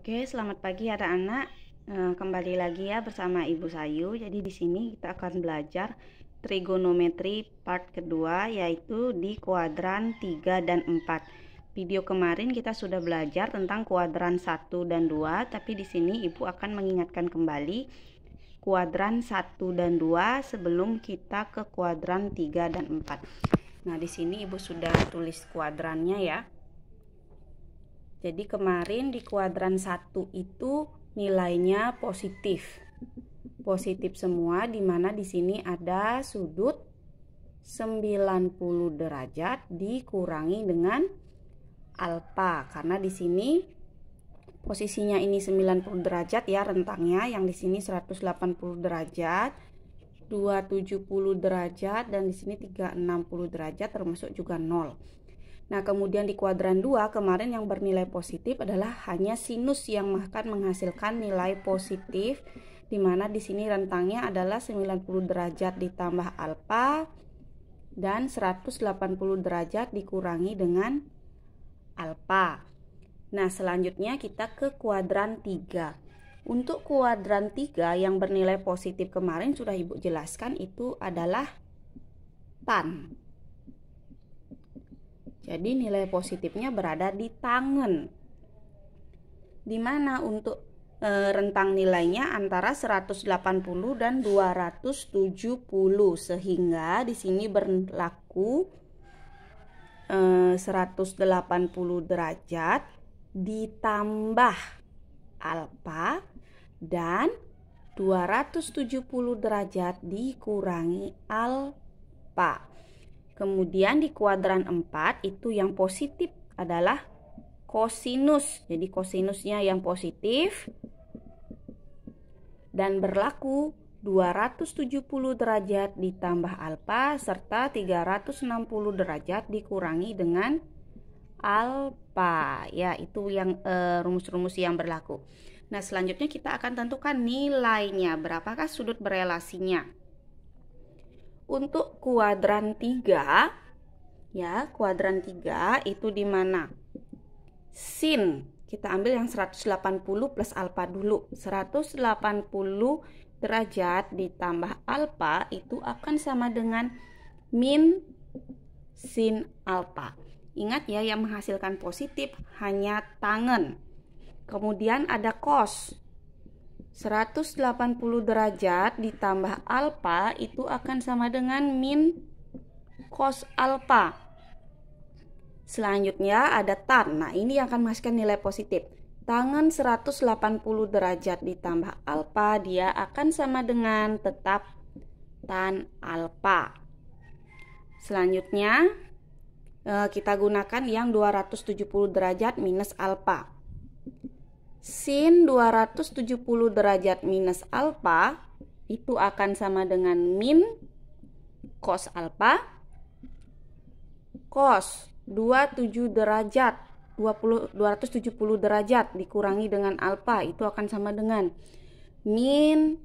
Oke, selamat pagi anak-anak. Kembali lagi ya bersama Ibu Sayu. Jadi di sini kita akan belajar trigonometri part kedua, yaitu di kuadran 3 dan 4. Video kemarin kita sudah belajar tentang kuadran 1 dan 2, tapi di sini Ibu akan mengingatkan kembali kuadran 1 dan 2 sebelum kita ke kuadran 3 dan 4. Nah, di sini Ibu sudah tulis kuadrannya ya. Jadi kemarin di kuadran 1 itu nilainya positif. Positif semua, dimana di sini ada sudut 90 derajat dikurangi dengan alfa. Karena di sini posisinya ini 90 derajat ya rentangnya, yang di sini 180 derajat, 270 derajat, dan di sini 360 derajat termasuk juga 0. Nah, kemudian di kuadran 2 kemarin yang bernilai positif adalah hanya sinus yang akan menghasilkan nilai positif, di mana di sini rentangnya adalah 90 derajat ditambah alfa dan 180 derajat dikurangi dengan alfa. Nah, selanjutnya kita ke kuadran 3. Untuk kuadran 3 yang bernilai positif kemarin sudah Ibu jelaskan, itu adalah tan. Jadi nilai positifnya berada di tangen. Dimana untuk rentang nilainya antara 180 dan 270, sehingga di sini berlaku 180 derajat ditambah alfa dan 270 derajat dikurangi alfa. Kemudian di kuadran 4 itu yang positif adalah kosinus. Jadi kosinusnya yang positif dan berlaku 270 derajat ditambah alfa serta 360 derajat dikurangi dengan alfa. Ya, itu yang rumus-rumus yang berlaku. Nah, selanjutnya kita akan tentukan nilainya. Berapakah sudut berelasinya? Untuk kuadran 3 ya, kuadran 3 itu di mana sin kita ambil yang 180 plus alfa dulu. 180 derajat ditambah alfa itu akan sama dengan min sin alfa. Ingat ya, yang menghasilkan positif hanya tangen. Kemudian ada cos. 180 derajat ditambah alfa itu akan sama dengan min cos alfa. Selanjutnya ada tan. Nah, ini yang akan menghasilkan nilai positif. Tangen 180 derajat ditambah alfa, dia akan sama dengan tetap tan alfa. Selanjutnya kita gunakan yang 270 derajat minus alfa. Sin 270 derajat minus alfa itu akan sama dengan min cos alfa. Cos 270 derajat dikurangi dengan alfa itu akan sama dengan min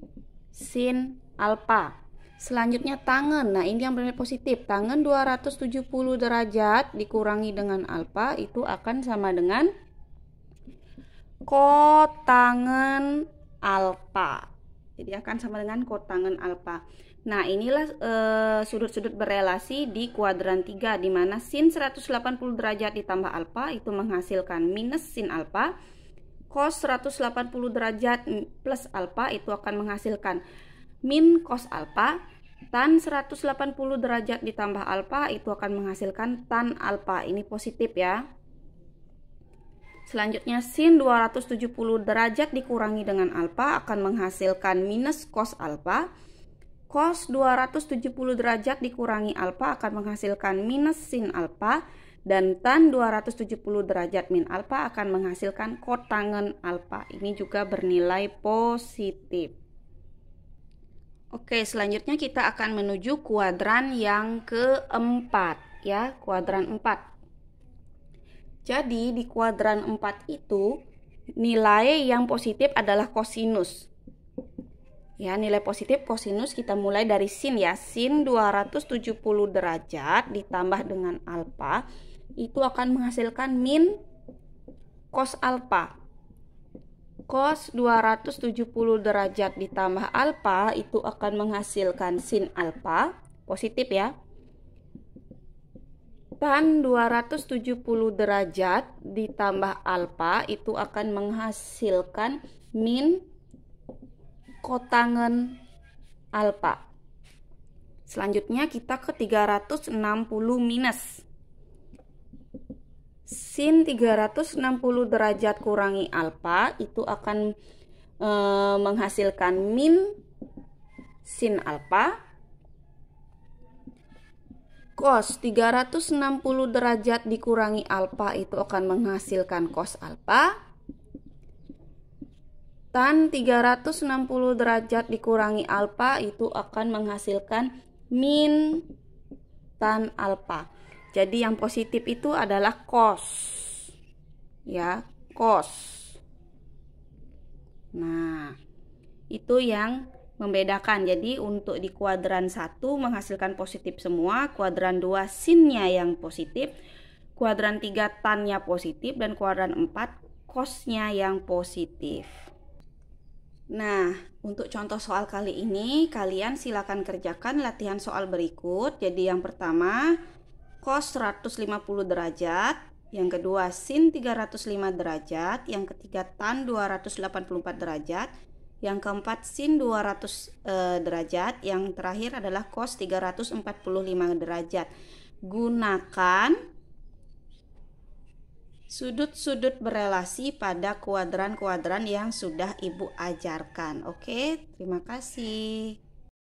sin alfa. Selanjutnya tangen. Nah, ini yang bernilai positif. Tangen 270 derajat dikurangi dengan alfa itu akan sama dengan kotangen alfa. Jadi akan sama dengan kotangen alfa. Nah, inilah sudut-sudut berelasi di kuadran 3, di mana sin 180 derajat ditambah alfa itu menghasilkan minus sin alfa. Cos 180 derajat plus alfa itu akan menghasilkan min cos alfa. Tan 180 derajat ditambah alfa itu akan menghasilkan tan alfa. Ini positif ya. Selanjutnya sin 270 derajat dikurangi dengan alfa akan menghasilkan minus cos alfa. Cos 270 derajat dikurangi alfa akan menghasilkan minus sin alfa. Dan tan 270 derajat min alfa akan menghasilkan kotangen alfa. Ini juga bernilai positif. Oke, selanjutnya kita akan menuju kuadran yang keempat ya, kuadran 4. Jadi di kuadran 4 itu nilai yang positif adalah kosinus. Ya, nilai positif kosinus kita mulai dari sin ya. Sin 270 derajat ditambah dengan alfa itu akan menghasilkan min cos alfa. Cos 270 derajat ditambah alfa itu akan menghasilkan sin alfa, positif ya. Tan 270 derajat ditambah alfa itu akan menghasilkan min kotangen alfa. Selanjutnya kita ke 360 minus. Sin 360 derajat kurangi alfa itu akan menghasilkan min sin alfa. Cos 360 derajat dikurangi alfa itu akan menghasilkan cos alfa. Tan 360 derajat dikurangi alfa itu akan menghasilkan min tan alfa. Jadi yang positif itu adalah cos. Ya, cos. Nah, itu yang membedakan. Jadi untuk di kuadran 1 menghasilkan positif semua, kuadran 2 sinnya yang positif, kuadran 3 tannya positif, dan kuadran 4 cosnya yang positif. Nah, untuk contoh soal kali ini kalian silakan kerjakan latihan soal berikut. Jadi yang pertama cos 150 derajat, yang kedua sin 305 derajat, yang ketiga tan 284 derajat, yang keempat sin 200 derajat, yang terakhir adalah cos 345 derajat. Gunakan sudut-sudut berelasi pada kuadran-kuadran yang sudah Ibu ajarkan. Oke, terima kasih.